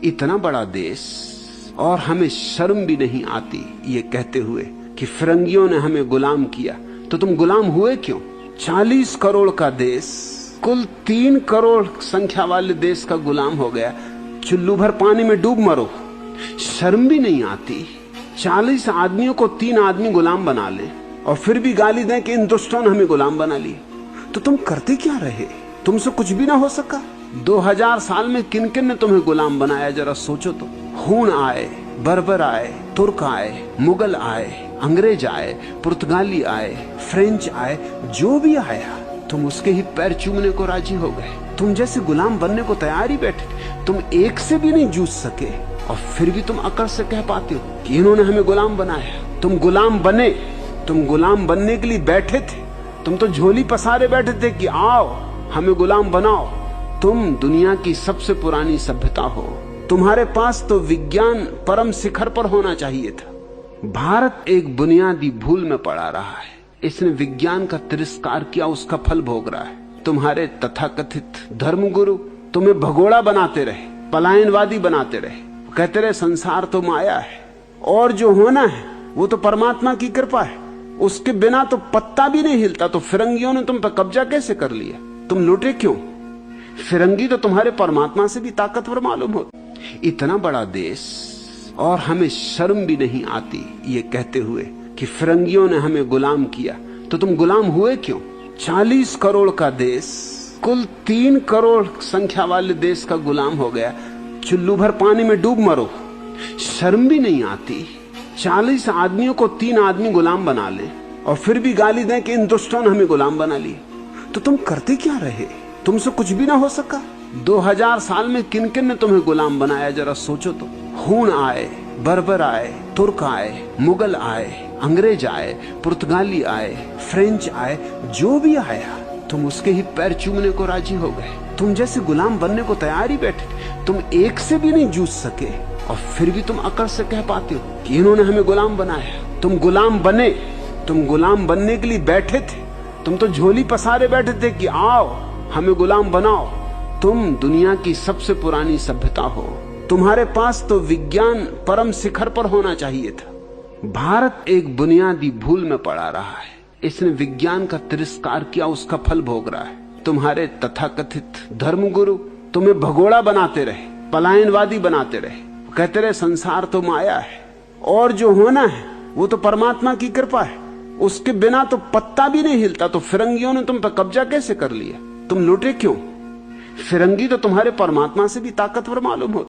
इतना बड़ा देश और हमें शर्म भी नहीं आती ये कहते हुए कि फिरंगियों ने हमें गुलाम किया। तो तुम गुलाम हुए क्यों? 40 करोड़ का देश कुल 3 करोड़ संख्या वाले देश का गुलाम हो गया। चुल्लू भर पानी में डूब मरो, शर्म भी नहीं आती। 40 आदमियों को 3 आदमी गुलाम बना ले और फिर भी गाली दें कि इन दुष्टों ने हमें गुलाम बना लिया। तो तुम करते क्या रहे? तुमसे कुछ भी ना हो सका। 2000 साल में किन किन ने तुम्हें गुलाम बनाया, जरा सोचो तो। हूण आए, बर्बर आए, तुर्क आए, मुगल आए, अंग्रेज आए, पुर्तगाली आए, फ्रेंच आए, जो भी आया तुम उसके ही पैर चूमने को राजी हो गए। तुम जैसे गुलाम बनने को तैयार ही बैठे। तुम एक से भी नहीं जूझ सके और फिर भी तुम अकड़ से कह पाते हो कि इन्होंने हमें गुलाम बनाया। तुम गुलाम बने, तुम गुलाम बनने के लिए बैठे थे। तुम तो झोली पसारे बैठे थे कि आओ हमें गुलाम बनाओ। तुम दुनिया की सबसे पुरानी सभ्यता हो। तुम्हारे पास तो विज्ञान परम शिखर पर होना चाहिए था। भारत एक बुनियादी भूल में पड़ा रहा है। इसने विज्ञान का तिरस्कार किया, उसका फल भोग रहा है। तुम्हारे तथाकथित धर्मगुरु तुम्हें भगोड़ा बनाते रहे, पलायनवादी बनाते रहे, कहते रहे संसार तो माया है और जो होना है वो तो परमात्मा की कृपा है, उसके बिना तो पत्ता भी नहीं हिलता। तो फिरंगियों ने तुम पर कब्जा कैसे कर लिया? तुम लुटे क्यों? फिरंगी तो तुम्हारे परमात्मा से भी ताकतवर मालूम हो। इतना बड़ा देश और हमें शर्म भी नहीं आती ये कहते हुए कि फिरंगियों ने हमें गुलाम किया। तो तुम गुलाम हुए क्यों? 40 करोड़ का देश कुल 3 करोड़ संख्या वाले देश का गुलाम हो गया। चुल्लू भर पानी में डूब मरो, शर्म भी नहीं आती। 40 आदमियों को 3 आदमी गुलाम बना ले और फिर भी गाली दें कि इन दुष्टों ने हमें गुलाम बना लिया। तो तुम करते क्या रहे? तुमसे कुछ भी ना हो सका। 2000 साल में किन किन ने तुम्हें गुलाम बनाया, जरा सोचो तो। हूण आए, बर्बर आए, तुर्क आए, मुगल आए, अंग्रेज आए, पुर्तगाली आए, फ्रेंच आए, जो भी आया तुम उसके ही पैर चूमने को राजी हो गए। तुम जैसे गुलाम बनने को तैयार ही बैठे। तुम एक से भी नहीं जूझ सके और फिर भी तुम अकड़ से कह पाते हो कि इन्होंने हमें गुलाम बनाया। तुम गुलाम बने, तुम गुलाम बनने के लिए बैठे थे। तुम तो झोली पसारे बैठे थे कि आओ हमें गुलाम बनाओ। तुम दुनिया की सबसे पुरानी सभ्यता हो। तुम्हारे पास तो विज्ञान परम शिखर पर होना चाहिए था। भारत एक बुनियादी भूल में पड़ा रहा है। इसने विज्ञान का तिरस्कार किया, उसका फल भोग रहा है। तुम्हारे तथाकथित धर्मगुरु तुम्हें भगोड़ा बनाते रहे, पलायनवादी बनाते रहे, कहते रहे संसार तो माया है और जो होना है वो तो परमात्मा की कृपा है, उसके बिना तो पत्ता भी नहीं हिलता। तो फिरंगियों ने तुम पर कब्जा कैसे कर लिया? तुम लुटे क्यों? फिरंगी तो तुम्हारे परमात्मा से भी ताकतवर मालूम हो।